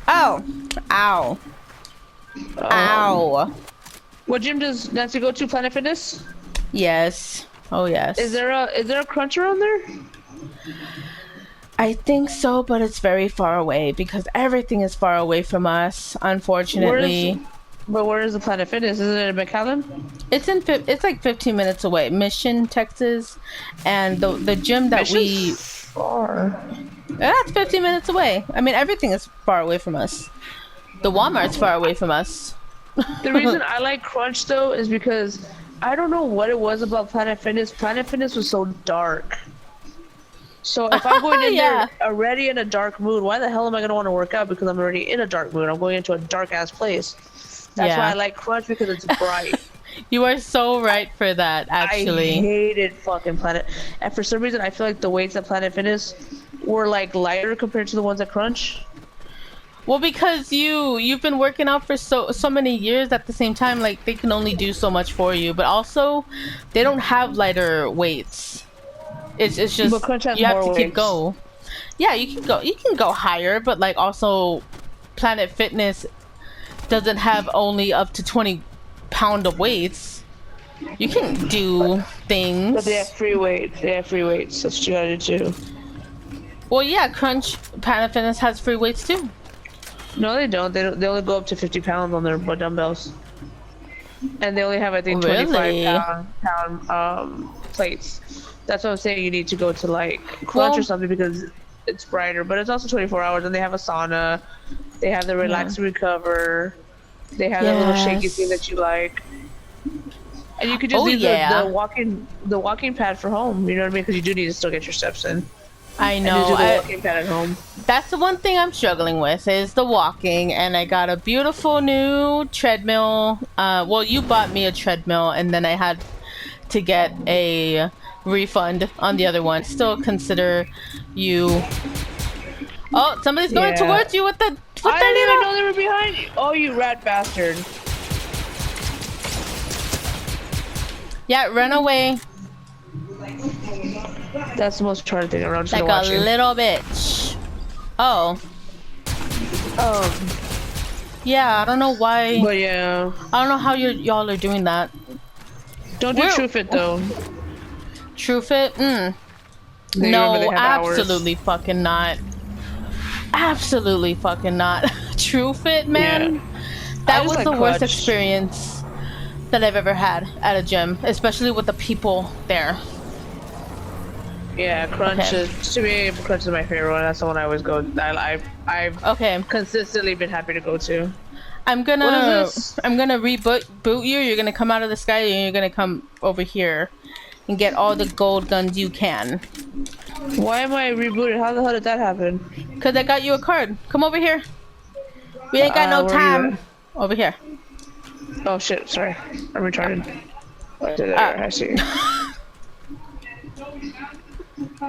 Oh, ow, ow. What gym does Nancy go to? Planet Fitness? Yes. Oh yes. Is there a crunch around there? I think so, but it's very far away because everything is far away from us, unfortunately. But where is the Planet Fitness? Isn't it in McAllen? It's like 15 minutes away, Mission, Texas, and the gym that Mission's far. that's 15 minutes away. I mean, everything is far away from us. The Walmart's far away from us. The reason I like Crunch though is because I don't know what it was about Planet Fitness. Planet Fitness was so dark. So if I'm going in Yeah. there already in a dark mood, why the hell am I gonna want to work out? Because I'm already in a dark mood. I'm going into a dark ass place. That's Yeah. why I like Crunch, because it's bright. You are so right for that, actually. I hated fucking Planet. And for some reason, I feel like the weights at Planet Fitness were like lighter compared to the ones at Crunch. Well, because you've been working out for so many years at the same time, like they can only do so much for you. But also, they don't have lighter weights. It's just But Crunch has you have more to keep weights. go. Yeah, you can go higher, but like also, Planet Fitness doesn't have only up to 20-pound of weights. You can do things. But they have free weights. They have free weights. That's what you gotta do too. Well, yeah, Planet Fitness has free weights too. No, they don't. They only go up to 50 pounds on their dumbbells. And they only have, I think, Really? 25 pound plates. That's what I'm saying. You need to go to like Crunch Well- or something because it's brighter. But it's also 24 hours, and they have a sauna. They have the relax and recover. They have that little shaky Yes. thing that you like. And you could just Oh, leave yeah. the walking pad for home. You know what I mean? Because you do need to still get your steps in. I And know. just do the walking pad at home. That's the one thing I'm struggling with is the walking, and I got a beautiful new treadmill. Well, you bought me a treadmill, and then I had to get a refund on the other one. Still consider you. Oh, somebody's going Yeah. towards you with the. I didn't even know they were behind you. Oh, you rat bastard. Yeah, run away That's the most retarded thing. I'm just like gonna watch a you. little bitch. Oh, yeah. I don't know why. But yeah, I don't know how y'all are doing that. don't do Where- True Fit though. True Fit? They remember No, they have hours. absolutely fucking not. Absolutely fucking not. True Fit, man. Yeah. That I just was like the worst Clutch. experience that I've ever had at a gym, especially with the people there. Yeah, Crunch Okay. is, to me, Crunch is my favorite one. That's the one I always go. I've Okay, consistently been happy to go to. I'm What gonna is this? boot you. You're gonna come out of the sky and you're gonna come over here and get all the gold guns you can. Why am I rebooted? How the hell did that happen? Cause I got you a card. Come over here. We ain't got no where are you time. Over here. Oh shit! Sorry, I'm retarded. I see.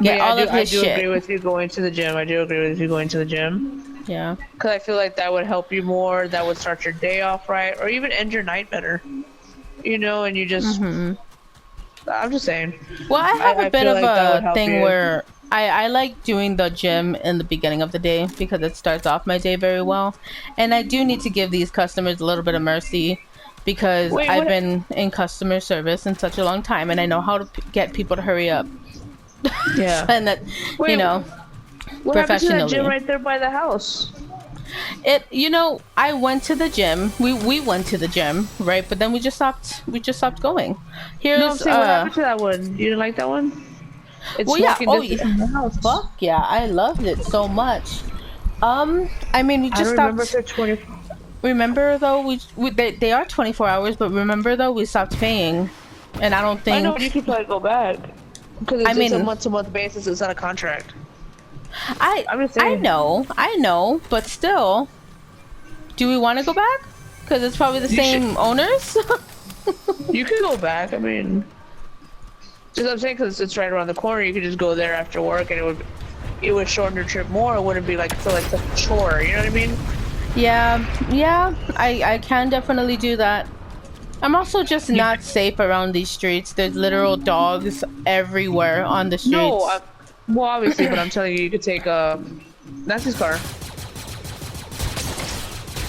Get all of I his do shit. agree with you going to the gym. I do agree with you going to the gym. Yeah. Because I feel like that would help you more. That would start your day off right, or even end your night better. You know, and you just. I'm just saying. Well, I have I a bit feel of like that would a help thing you. where I like doing the gym in the beginning of the day because it starts off my day very well. And I do need to give these customers a little bit of mercy because Wait, I've what- been in customer service in such a long time and I know how to get people to hurry up. Yeah. And that, Wait, you know, What happened to that professionally. gym right there by the house? I went to the gym. We went to the gym, right? But then we just stopped going. Here's No, I'm saying what happened to that one? You didn't like that one? It's Well, yeah. walking Oh, distance yeah. from the house. Fuck yeah, I loved it so much. I mean, we I just don't remember if stopped. they're 20. Remember though, they are 24 hours, but remember though, we stopped paying, and I don't I think. know, but you could probably go back. Because it's, I it's a mean- month-to-month basis. It's not a contract. I'm just I saying. know, but still, do we want to go back? Because it's probably the You same owners. You could go back. I mean, just I'm saying because it's right around the corner. You could just go there after work, and it would shorten your trip more. It wouldn't be like feel like such a chore. You know what I mean? Yeah, I can definitely do that. I'm also just not safe around these streets. There's literal dogs everywhere on the streets. No, well, obviously, but I'm telling you, you could take Nancy's car.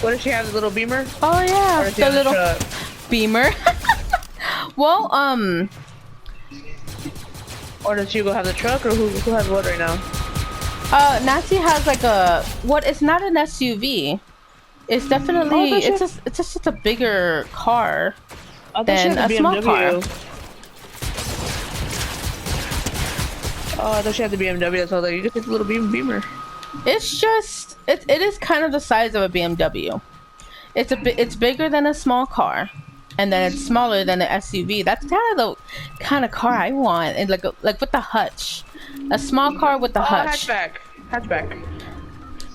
What if she has a little Beamer? Oh yeah, Or does she the have a little truck? Beamer. Well, Or does Hugo have the truck, or who has what right now? Nancy has like a what? It's not an SUV. It's Oh, I definitely thought she, it's just a bigger car I thought she than had the a small car. BMW. Oh, I thought she had the BMW. So I was like, you just get the little Beamer. It's just it is kind of the size of a BMW. It's bigger than a small car, and then it's smaller than an SUV. That's kind of the kind of car I want, and like with the hutch, a small car with the Oh, hutch, hatchback.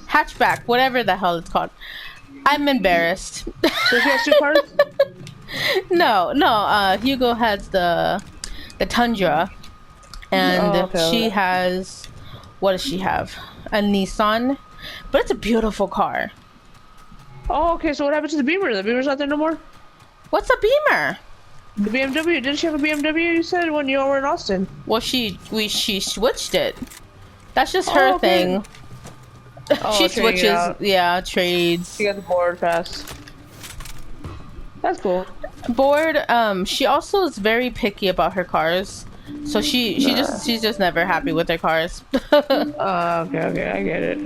hatchback, whatever the hell it's called. I'm embarrassed. So she has two cars. No, no. Hugo has the Tundra, Oh, and okay. she Okay. has what does she have? A Nissan, but it's a beautiful car. Oh, okay. So what happened to the Beamer? The Beamer's not there no more. What's a Beamer? The BMW. Didn't she have a BMW? You said when you all were in Austin. Well, she switched it. That's just Oh, her okay. thing. Oh, She trading it switches, out. yeah, trades. She got the board pass. That's cool. Bored. She also is very picky about her cars. So she's just never happy with her cars. Okay, I get it.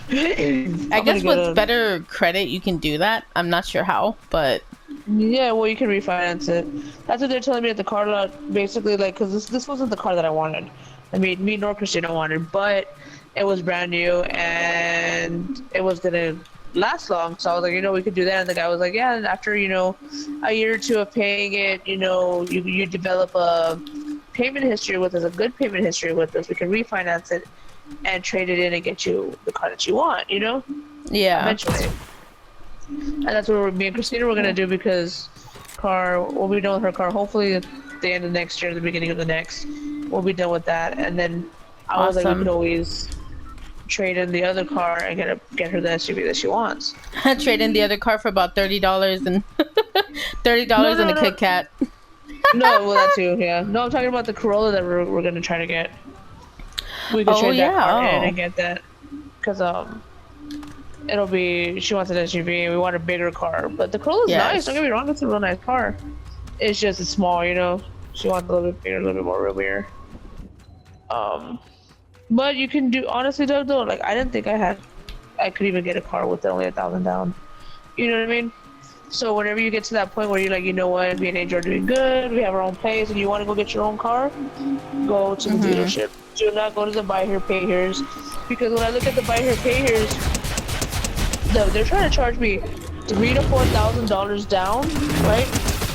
I I'm guess gonna go with to. better credit you can do that. I'm not sure how, but Yeah, well, you can refinance it. That's what they're telling me at the car lot. Basically, like, because this wasn't the car that I wanted. I mean, me nor Christina wanted, but it was brand new and it was gonna last long. So I was like, we could do that. And the guy was like, yeah. And after a year or two of paying it, you develop a payment history with us, a good payment history with us. We can refinance it and trade it in and get you the car that you want. yeah. Eventually. And that's what me and Christina were gonna do because we'll be done with her car hopefully at the end of next year, the beginning of the next. We'll be done with that, and then I was like, we Awesome. could always trade in the other car and get her the SUV that she wants. Trade in the other car for about $30 and No, $30 and no, a no, Kit Kat. no. Well, that too, yeah. No, I'm talking about the Corolla that we're gonna try to get. We could Oh trade that car in yeah. and get that, cause it'll be she wants an SUV and we want a bigger car. But the Corolla's nice. Don't Yes. get me wrong, it's a real nice car. It's just it's small, She wants a little bit bigger, a little bit more roomier. But you can do honestly though, like I didn't think I could even get a car with only 1,000 down. You know what I mean? So whenever you get to that point where you're like, you know what, me and Angel are doing good, we have our own place, and you want to go get your own car, go to the dealership. Do not go to the buy here, pay here's, because when I look at the buy here, pay here's, they're trying to charge me $3,000 to $4,000 down, right?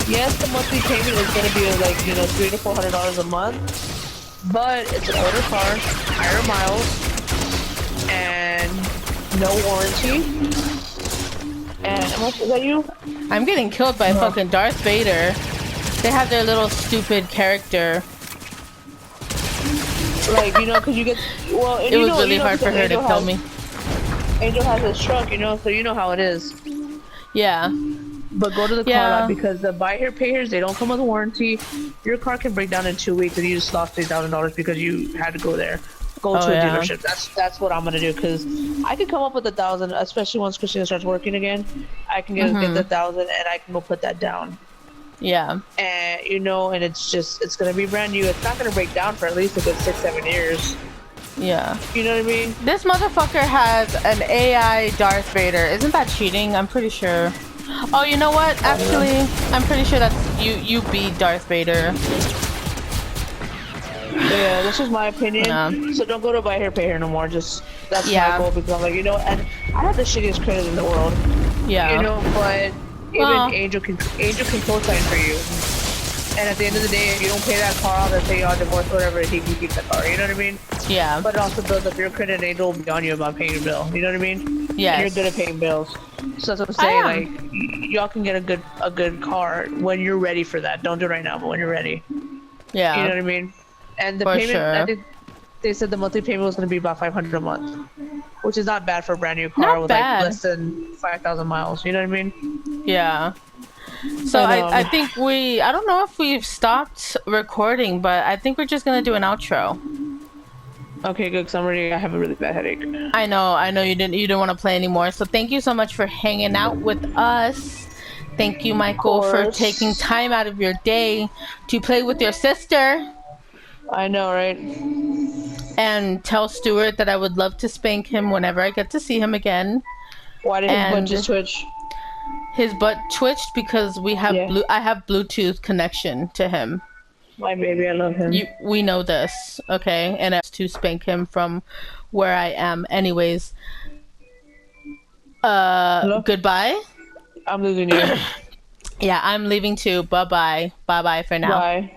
Yes, the monthly payment is going to be like $300 to $400 a month, but it's an older car, higher miles, and no warranty. And is that you? I'm getting killed by fucking Darth Vader. They have their little stupid character. Like, because you get, well, and It was really hard for her to kill me. Angel has his truck, so you know how it is. Yeah. But go to the car lot because the buy here, pay here's, they don't come with a warranty. Your car can break down in 2 weeks and you just lost $3,000 because you had to go there. Go to a dealership. That's what I'm gonna do because I can come up with 1,000, especially once Christina starts working again. I can get the 1,000 and I can go put that down. Yeah. And and it's gonna be brand new. It's not gonna break down for at least a good 6-7 years. Yeah. You know what I mean? This motherfucker has an AI Darth Vader. Isn't that cheating? I'm pretty sure. Oh, you know what? Actually, I'm pretty sure that's you beat Darth Vader. Yeah, this is my opinion. Yeah. So don't go to buy here, pay here no more. Just that's my goal because I'm like, and I have the shittiest credit in the world. Yeah. But even Angel can co-sign for you. And at the end of the day, if you don't pay that car off, let's say you're on divorce or whatever, he can keep the car. You know what I mean? Yeah. But it also builds up your credit, and Angel will be on you about paying your bill. You know what I mean? Yes. And you're good at paying bills. So that's what I'm saying. Like, y'all can get a good car when you're ready for that. Don't do it right now, but when you're ready. Yeah. You know what I mean? And the payment, I think they said the monthly payment was going to be about $500 a month, which is not bad for a brand new car with like less than 5,000 miles. You know what I mean? Yeah. So I think I don't know if we've stopped recording, but I think we're just gonna do an outro. Okay, good. Cause I have a really bad headache. I know you didn't want to play anymore. So thank you so much for hanging out with us. Thank you, Michael, for taking time out of your day to play with your sister. I know, right? And tell Stuart that I would love to spank him whenever I get to see him again. Why did his butt and just twitch? his butt twitched because Yeah. I have Bluetooth connection to him. My baby, I love him. We know this, okay? And I to spank him from where I am. Anyways, Hello? goodbye. I'm losing you. Yeah, I'm leaving too. Bye bye. Bye bye for now. Bye.